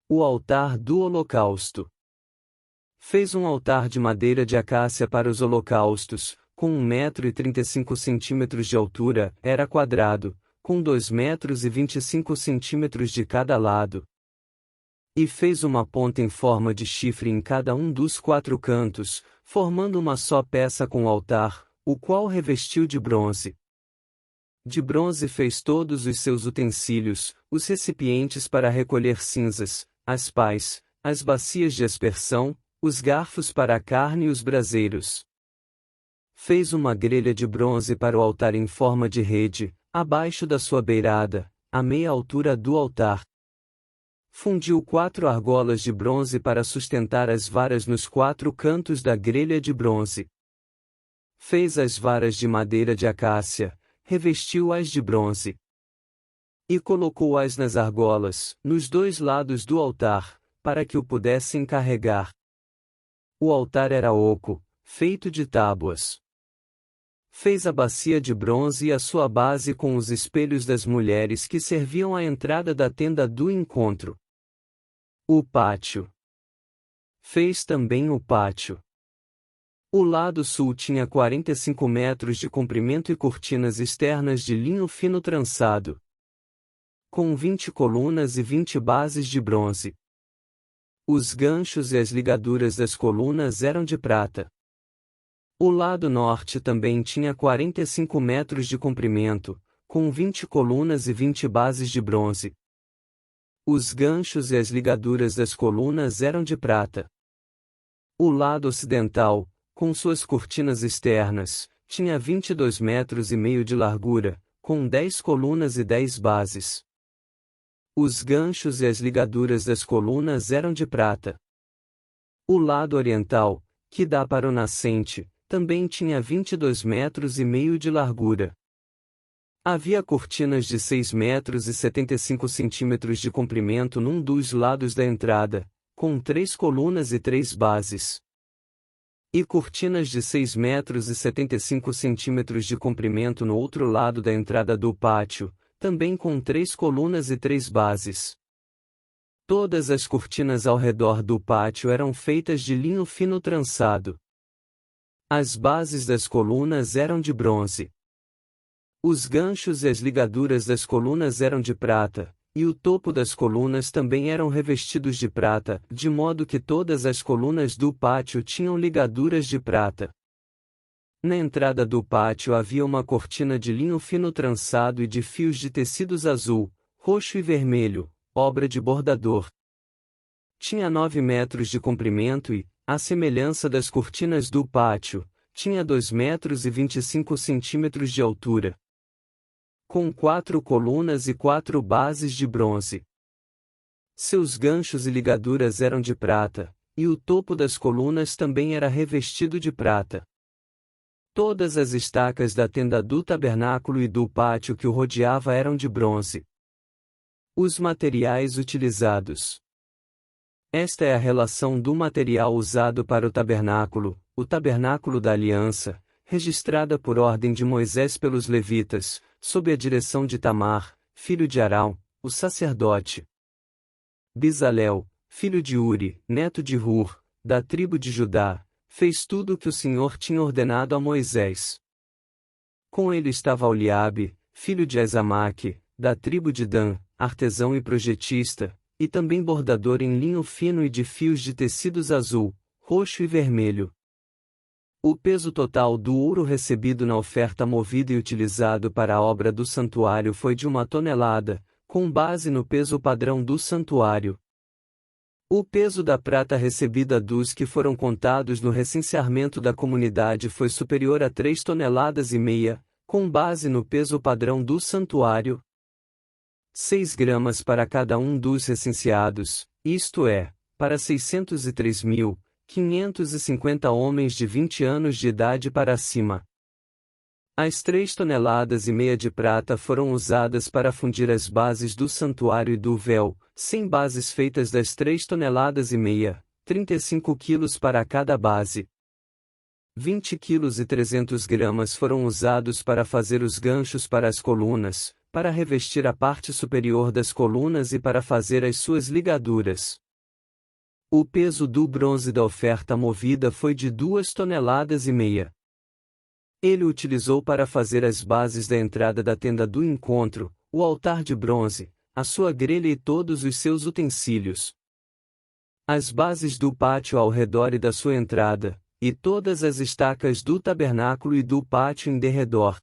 O altar do holocausto. Fez um altar de madeira de acácia para os holocaustos, com 1,35 m de altura, era quadrado, com 2,25 m de cada lado. E fez uma ponta em forma de chifre em cada um dos 4 cantos, formando uma só peça com o altar, o qual revestiu de bronze. De bronze fez todos os seus utensílios, os recipientes para recolher cinzas, as pás, as bacias de aspersão, os garfos para a carne e os braseiros. Fez uma grelha de bronze para o altar em forma de rede, abaixo da sua beirada, à meia altura do altar. Fundiu 4 argolas de bronze para sustentar as varas nos 4 cantos da grelha de bronze. Fez as varas de madeira de acácia, revestiu-as de bronze. E colocou-as nas argolas, nos 2 lados do altar, para que o pudessem carregar. O altar era oco, feito de tábuas. Fez a bacia de bronze e a sua base com os espelhos das mulheres que serviam à entrada da tenda do encontro. O pátio. Fez também o pátio. O lado sul tinha 45 metros de comprimento e cortinas externas de linho fino trançado, com 20 colunas e 20 bases de bronze. Os ganchos e as ligaduras das colunas eram de prata. O lado norte também tinha 45 metros de comprimento, com 20 colunas e 20 bases de bronze. Os ganchos e as ligaduras das colunas eram de prata. O lado ocidental, com suas cortinas externas, tinha 22 metros e meio de largura, com 10 colunas e 10 bases. Os ganchos e as ligaduras das colunas eram de prata. O lado oriental, que dá para o nascente, também tinha 22 metros e meio de largura. Havia cortinas de 6 metros e 75 centímetros de comprimento num dos lados da entrada, com 3 colunas e 3 bases. E cortinas de 6 metros e 75 centímetros de comprimento no outro lado da entrada do pátio, também com 3 colunas e 3 bases. Todas as cortinas ao redor do pátio eram feitas de linho fino trançado. As bases das colunas eram de bronze. Os ganchos e as ligaduras das colunas eram de prata, e o topo das colunas também eram revestidos de prata, de modo que todas as colunas do pátio tinham ligaduras de prata. Na entrada do pátio havia uma cortina de linho fino trançado e de fios de tecidos azul, roxo e vermelho, obra de bordador. Tinha 9 metros de comprimento e, à semelhança das cortinas do pátio, tinha 2 metros e 25 centímetros de altura. Com 4 colunas e 4 bases de bronze. Seus ganchos e ligaduras eram de prata, e o topo das colunas também era revestido de prata. Todas as estacas da tenda do tabernáculo e do pátio que o rodeava eram de bronze. Os materiais utilizados. Esta é a relação do material usado para o tabernáculo da aliança, registrada por ordem de Moisés pelos levitas, sob a direção de Tamar, filho de Arão, o sacerdote. Bezalel, filho de Uri, neto de Hur, da tribo de Judá, fez tudo o que o Senhor tinha ordenado a Moisés. Com ele estava Oliabe, filho de Azamaque, da tribo de Dan, artesão e projetista, e também bordador em linho fino e de fios de tecidos azul, roxo e vermelho. O peso total do ouro recebido na oferta movida e utilizado para a obra do santuário foi de 1 tonelada, com base no peso padrão do santuário. O peso da prata recebida dos que foram contados no recenseamento da comunidade foi superior a 3,5 toneladas, com base no peso padrão do santuário. 6 gramas para cada um dos recenseados, isto é, para 603.550 homens de 20 anos de idade para cima. As 3,5 toneladas de prata foram usadas para fundir as bases do santuário e do véu, 100 bases feitas das 3,5 toneladas, 35 quilos para cada base. 20 quilos e 300 gramas foram usados para fazer os ganchos para as colunas, para revestir a parte superior das colunas e para fazer as suas ligaduras. O peso do bronze da oferta movida foi de 2,5 toneladas. Ele utilizou para fazer as bases da entrada da tenda do encontro, o altar de bronze, a sua grelha e todos os seus utensílios. As bases do pátio ao redor e da sua entrada, e todas as estacas do tabernáculo e do pátio em derredor,